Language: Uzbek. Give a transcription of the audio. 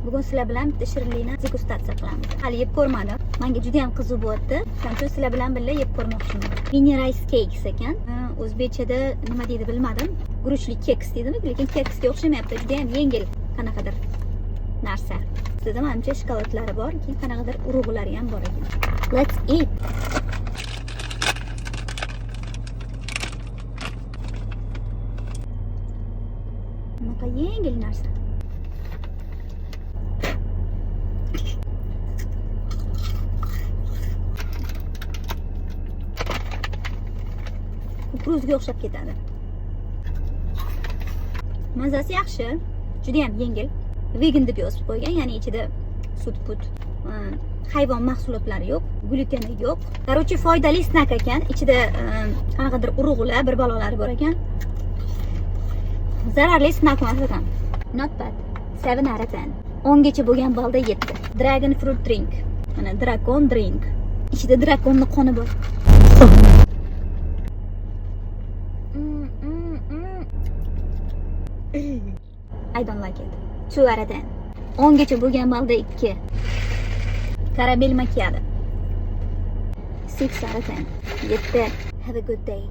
Bugun sizlar bilan bitta shirinlikni degustatsiya qilamiz. Hali yeb ko'rmadim. Menga juda ham qiziq bo'lyapti. Shuning uchun sizlar bilan birga yeb ko'rmoqchiman. Mini rice cakes ekan. O'zbekchada nima deydi bilmadim. Guruchli keks deydimi, lekin keksga o'xshamayapti. Juda ham yengil qanaqadir narsa. Sizda menimcha shokoladlari bor, keyin qanaqadir urug'lari ham bor ekan. Let's eat. Bunaqa yengil narsa. Kukuruzga o'xshab ketadi. Mazasi yaxshi, juda ham yengil. Vegan deb yozib qo'ygan, ya'ni ichida sut-put, hayvon mahsulotlari yo'q, gluteni yo'q. Короче, foydali snack ekan. Ichida qanaqadir urug'lar, bir balolari bor ekan. Zararli snack emas ekan. Not bad. 7 out of 10. 10 gacha bo'lgan balda 7. Dragon fruit drink. Mana dragon drink. Ichida dragonning qoni bor. I don't like it. 2 out of 10. 10 gacha bo'lgan balda 2. Karamel macchiato. 6 out of 10. 7. Have a good day.